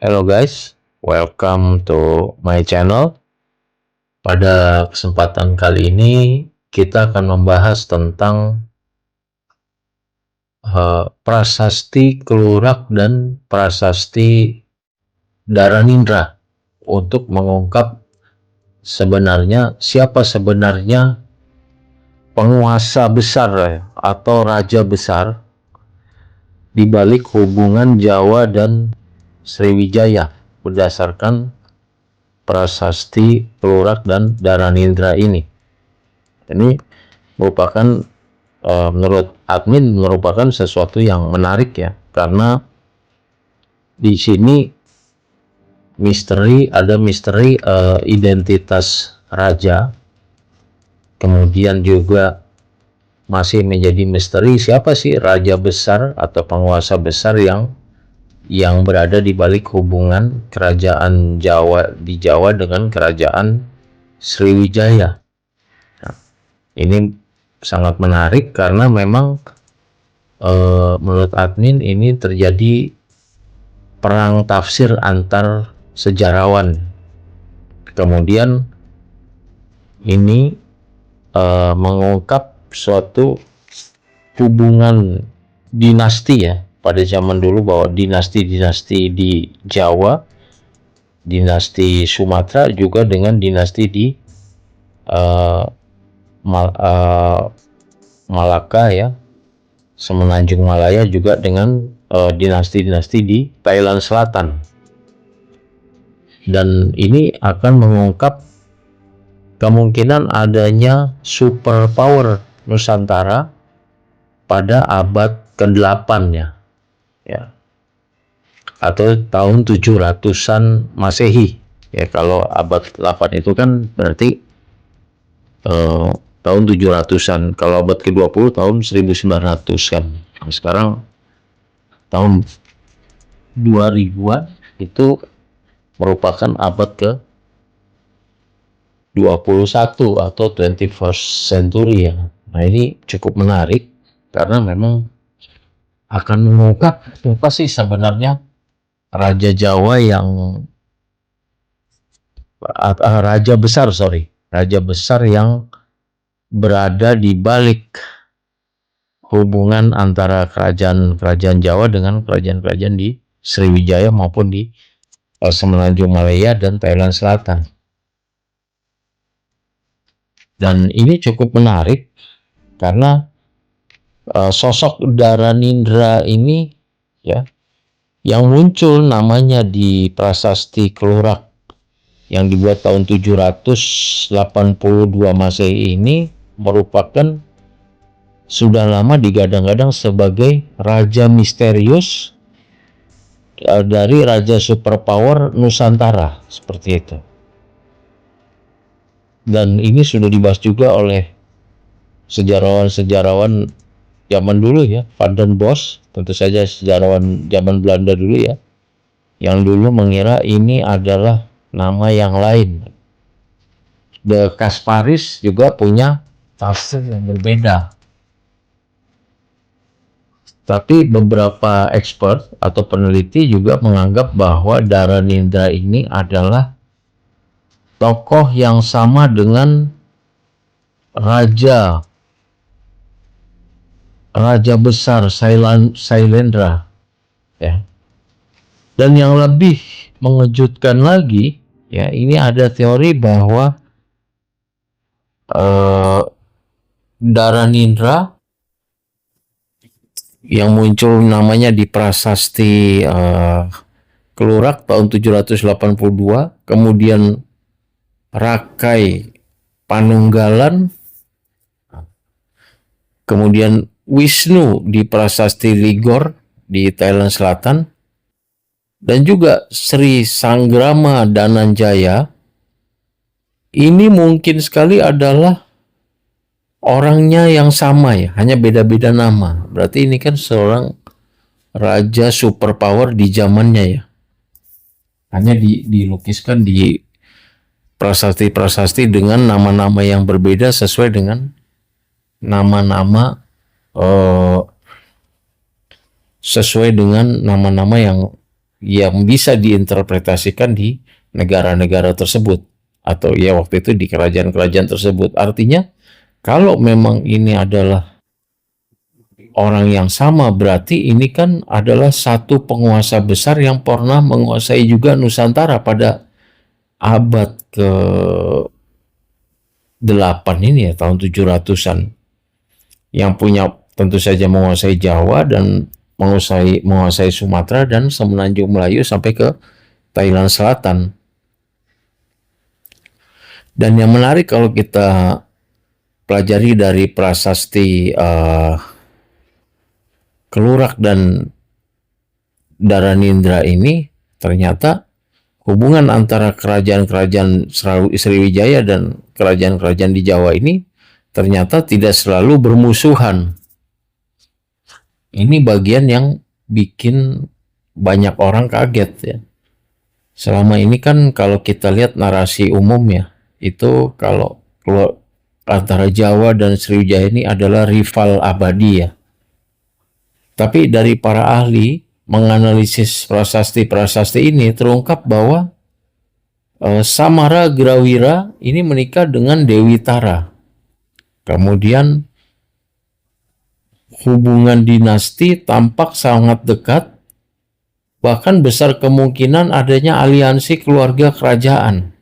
Hello guys, welcome to my channel. Pada kesempatan kali ini kita akan membahas tentang prasasti Kelurak dan prasasti Dharanindra untuk mengungkap siapa sebenarnya penguasa besar atau raja besar di balik hubungan Jawa dan Sriwijaya berdasarkan prasasti Kelurak dan Dharanindra ini. Ini merupakan menurut admin merupakan sesuatu yang menarik ya, karena di sini ada misteri identitas raja, kemudian juga masih menjadi misteri siapa sih raja besar atau penguasa besar yang berada di balik hubungan kerajaan di Jawa dengan kerajaan Sriwijaya. Nah, ini sangat menarik karena memang menurut admin ini terjadi perang tafsir antar sejarawan. Kemudian ini mengungkap suatu hubungan dinasti ya, pada zaman dulu, bahwa dinasti-dinasti di Jawa, dinasti Sumatera juga dengan dinasti di Malaka ya, Semenanjung Malaya, juga dengan dinasti-dinasti di Thailand Selatan. Dan ini akan mengungkap kemungkinan adanya superpower Nusantara pada abad ke-8 ya, atau tahun 700-an Masehi ya. Kalau abad 8 itu kan berarti tahun 700-an, kalau abad ke-20 tahun 1900 kan. Sekarang tahun 2000-an itu merupakan abad ke-21 atau 21st century ya. Nah, ini cukup menarik karena memang akan mengungkap apa sih sebenarnya raja Jawa raja besar yang berada di balik hubungan antara kerajaan Jawa dengan kerajaan-kerajaan di Sriwijaya maupun di Semenanjung Malaya dan Thailand Selatan. Dan ini cukup menarik karena sosok Dharanindra ini ya, yang muncul namanya di prasasti Kelurak yang dibuat tahun 782 Masehi ini merupakan sudah lama digadang-gadang sebagai raja misterius dari raja superpower Nusantara, seperti itu. Dan ini sudah dibahas juga oleh sejarawan-sejarawan zaman dulu ya, Van den Bosch, tentu saja sejarawan zaman Belanda dulu ya, yang dulu mengira ini adalah nama yang lain. De Kasparis juga punya tafsir yang berbeda. Tapi beberapa expert atau peneliti juga menganggap bahwa Dharanindra ini adalah tokoh yang sama dengan raja besar Sailendra ya. Dan yang lebih mengejutkan lagi ya, ini ada teori bahwa Dharanindra yang muncul namanya di prasasti Kelurak tahun 782, kemudian Rakai Panunggalan, kemudian Wisnu di prasasti Ligor di Thailand Selatan, dan juga Sri Sanggrama Dananjaya. Ini mungkin sekali adalah orangnya yang sama ya, hanya beda-beda nama. Berarti ini kan seorang raja superpower di zamannya ya. Hanya dilukiskan di prasasti-prasasti dengan nama-nama yang berbeda sesuai dengan nama-nama yang yang bisa diinterpretasikan di negara-negara tersebut, atau ya waktu itu di kerajaan-kerajaan tersebut. Artinya kalau memang ini adalah orang yang sama, berarti ini kan adalah satu penguasa besar yang pernah menguasai juga Nusantara pada abad ke-8 ini ya, tahun 700-an, yang punya tentu saja menguasai Jawa dan menguasai Sumatera dan semenanjung Melayu sampai ke Thailand Selatan. Dan yang menarik kalau kita pelajari dari prasasti Kelurak dan Dharanindra ini, ternyata hubungan antara kerajaan-kerajaan Sriwijaya dan kerajaan-kerajaan di Jawa ini ternyata tidak selalu bermusuhan. Ini bagian yang bikin banyak orang kaget ya. Selama ini kan kalau kita lihat narasi umum ya, itu kalau antara Jawa dan Sriwijaya ini adalah rival abadi ya. Tapi dari para ahli menganalisis prasasti-prasasti ini terungkap bahwa Samara Grawira ini menikah dengan Dewi Tara. Kemudian hubungan dinasti tampak sangat dekat, bahkan besar kemungkinan adanya aliansi keluarga kerajaan.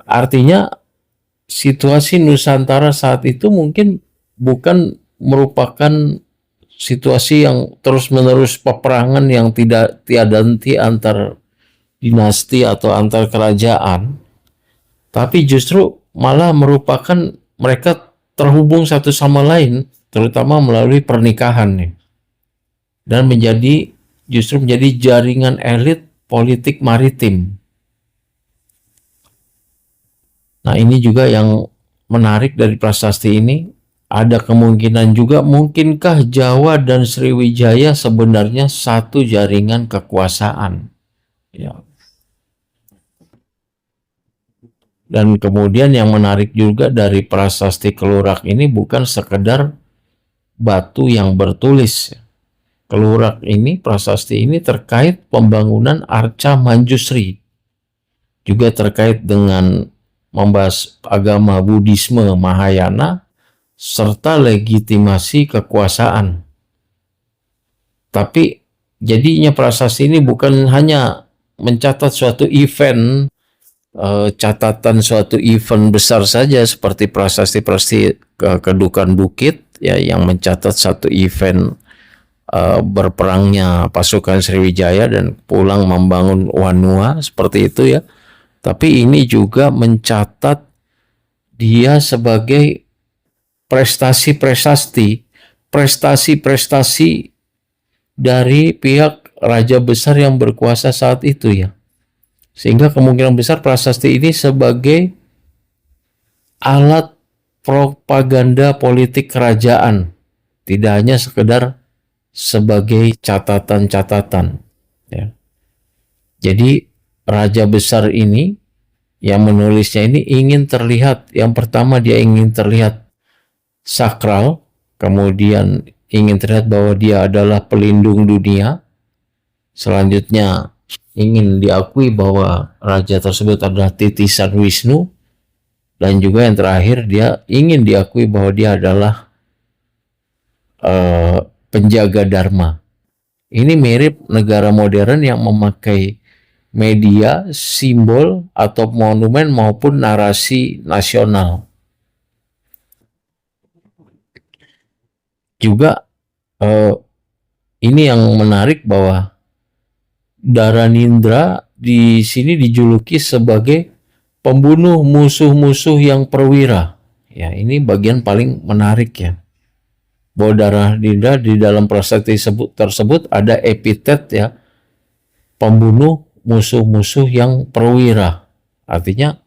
Artinya situasi Nusantara saat itu mungkin bukan merupakan situasi yang terus-menerus peperangan yang tiada henti antar dinasti atau antar kerajaan, tapi justru malah merupakan mereka terhubung satu sama lain, terutama melalui pernikahan nih, dan justru menjadi jaringan elit politik maritim. Nah, ini juga yang menarik dari prasasti ini. Ada kemungkinan juga, mungkinkah Jawa dan Sriwijaya sebenarnya satu jaringan kekuasaan ya. Dan kemudian yang menarik juga dari prasasti Kelurak ini bukan sekedar batu yang bertulis. Kelurak ini, prasasti ini terkait pembangunan Arca Manjusri, juga terkait dengan membahas agama Buddhisme Mahayana serta legitimasi kekuasaan. Tapi jadinya prasasti ini bukan hanya mencatat suatu event, catatan suatu event besar saja seperti prasasti Kedukan Bukit ya, yang mencatat satu event berperangnya pasukan Sriwijaya dan pulang membangun Wanua seperti itu ya. Tapi ini juga mencatat dia sebagai prestasi-prestasi dari pihak raja besar yang berkuasa saat itu ya. Sehingga kemungkinan besar prasasti ini sebagai alat propaganda politik kerajaan, tidak hanya sekedar sebagai catatan-catatan ya. Jadi raja besar ini yang menulisnya ini ingin terlihat, yang pertama dia ingin terlihat sakral, kemudian ingin terlihat bahwa dia adalah pelindung dunia, selanjutnya ingin diakui bahwa raja tersebut adalah titisan Wisnu, dan juga yang terakhir dia ingin diakui bahwa dia adalah penjaga dharma. Ini mirip negara modern yang memakai media, simbol, atau monumen maupun narasi nasional. Juga ini yang menarik bahwa Dharanindra di sini dijuluki sebagai pembunuh musuh-musuh yang perwira. Ya, ini bagian paling menarik ya. Bahwa Dharanindra di dalam prasasti tersebut ada epitet ya, pembunuh musuh-musuh yang perwira. Artinya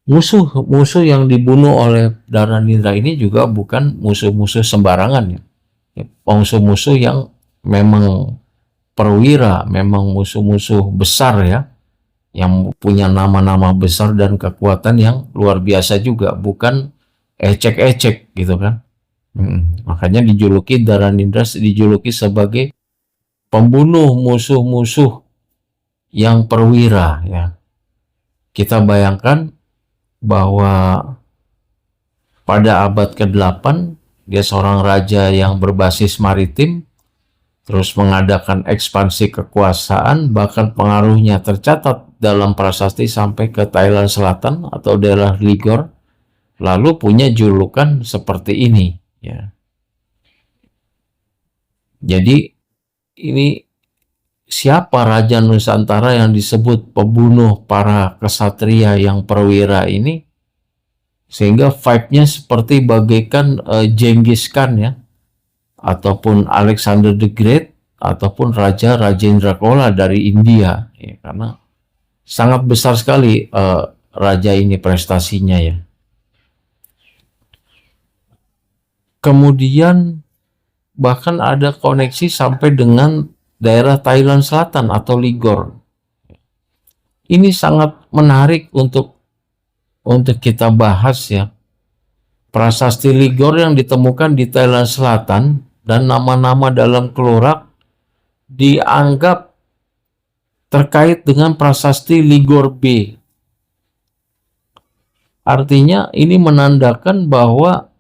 musuh-musuh yang dibunuh oleh Dharanindra ini juga bukan musuh-musuh sembarangan ya. Musuh-musuh yang memang perwira, memang musuh-musuh besar ya, yang punya nama-nama besar dan kekuatan yang luar biasa juga, bukan ecek-ecek gitu kan. Makanya Dharanindra dijuluki sebagai pembunuh musuh-musuh yang perwira ya. Kita bayangkan bahwa pada abad ke-8 dia seorang raja yang berbasis maritim, terus mengadakan ekspansi kekuasaan, bahkan pengaruhnya tercatat dalam prasasti sampai ke Thailand Selatan atau daerah Ligor, lalu punya julukan seperti ini ya. Jadi ini siapa Raja Nusantara yang disebut pembunuh para kesatria yang perwira ini, sehingga vibe-nya seperti bagaikan Genghis Khan ya, ataupun Alexander the Great, ataupun Raja Rajendra Chola dari India ya, karena sangat besar sekali raja ini prestasinya ya. Kemudian bahkan ada koneksi sampai dengan daerah Thailand Selatan atau Ligor. Ini sangat menarik untuk kita bahas ya. Prasasti Ligor yang ditemukan di Thailand Selatan dan nama-nama dalam kelurak dianggap terkait dengan prasasti Ligor B. Artinya ini menandakan bahwa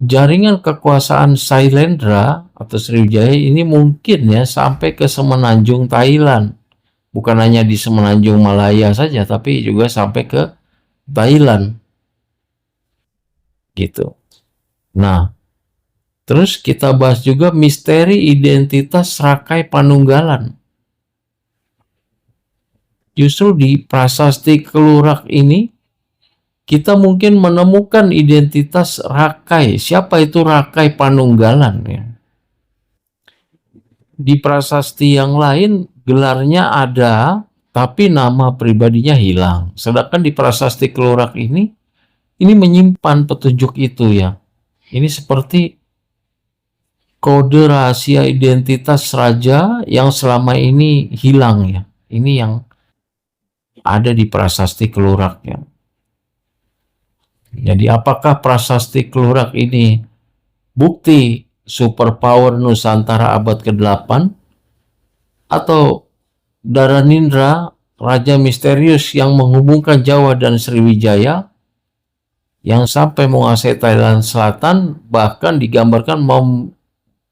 jaringan kekuasaan Sailendra atau Sriwijaya ini mungkin ya sampai ke semenanjung Thailand. Bukan hanya di semenanjung Malaya saja, tapi juga sampai ke Thailand. Gitu. Nah, terus kita bahas juga misteri identitas Rakai Panunggalan. Justru di prasasti Kelurak ini kita mungkin menemukan identitas Rakai. Siapa itu Rakai Panunggalan ya? Di prasasti yang lain gelarnya ada, tapi nama pribadinya hilang. Sedangkan di prasasti Kelurak ini menyimpan petunjuk itu ya. Ini seperti kode rahasia identitas raja yang selama ini hilang ya. Ini yang ada di prasasti Kelurak ya. Jadi apakah prasasti Kelurak ini bukti superpower Nusantara abad ke-8 atau Dharanindra, raja misterius yang menghubungkan Jawa dan Sriwijaya, yang sampai menguasai Thailand Selatan, bahkan digambarkan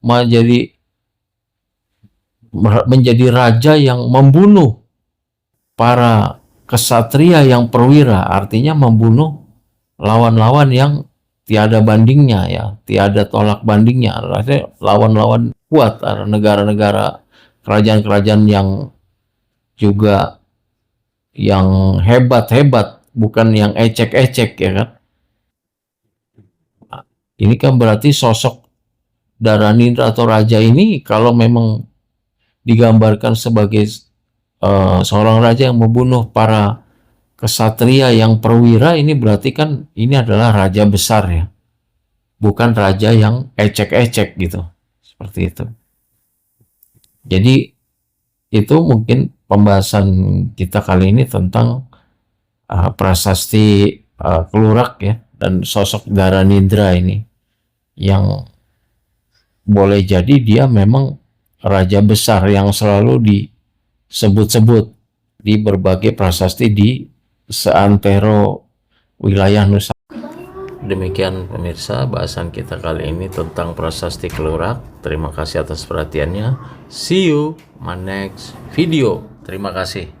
menjadi raja yang membunuh para kesatria yang perwira, artinya membunuh lawan-lawan yang tiada bandingnya ya, tiada tolak bandingnya, artinya lawan-lawan kuat, negara-negara, kerajaan-kerajaan yang juga yang hebat-hebat, bukan yang ecek-ecek ya kan. Ini kan berarti sosok Dharanindra atau raja ini kalau memang digambarkan sebagai seorang raja yang membunuh para kesatria yang perwira, ini berarti kan ini adalah raja besar ya, bukan raja yang ecek-ecek gitu, seperti itu. Jadi itu mungkin pembahasan kita kali ini tentang prasasti Kelurak ya, dan sosok Dharanindra ini yang boleh jadi dia memang raja besar yang selalu disebut-sebut di berbagai prasasti di seantero wilayah Nusantara. Demikian pemirsa bahasan kita kali ini tentang prasasti Kelurak. Terima kasih atas perhatiannya. See you my next video. Terima kasih.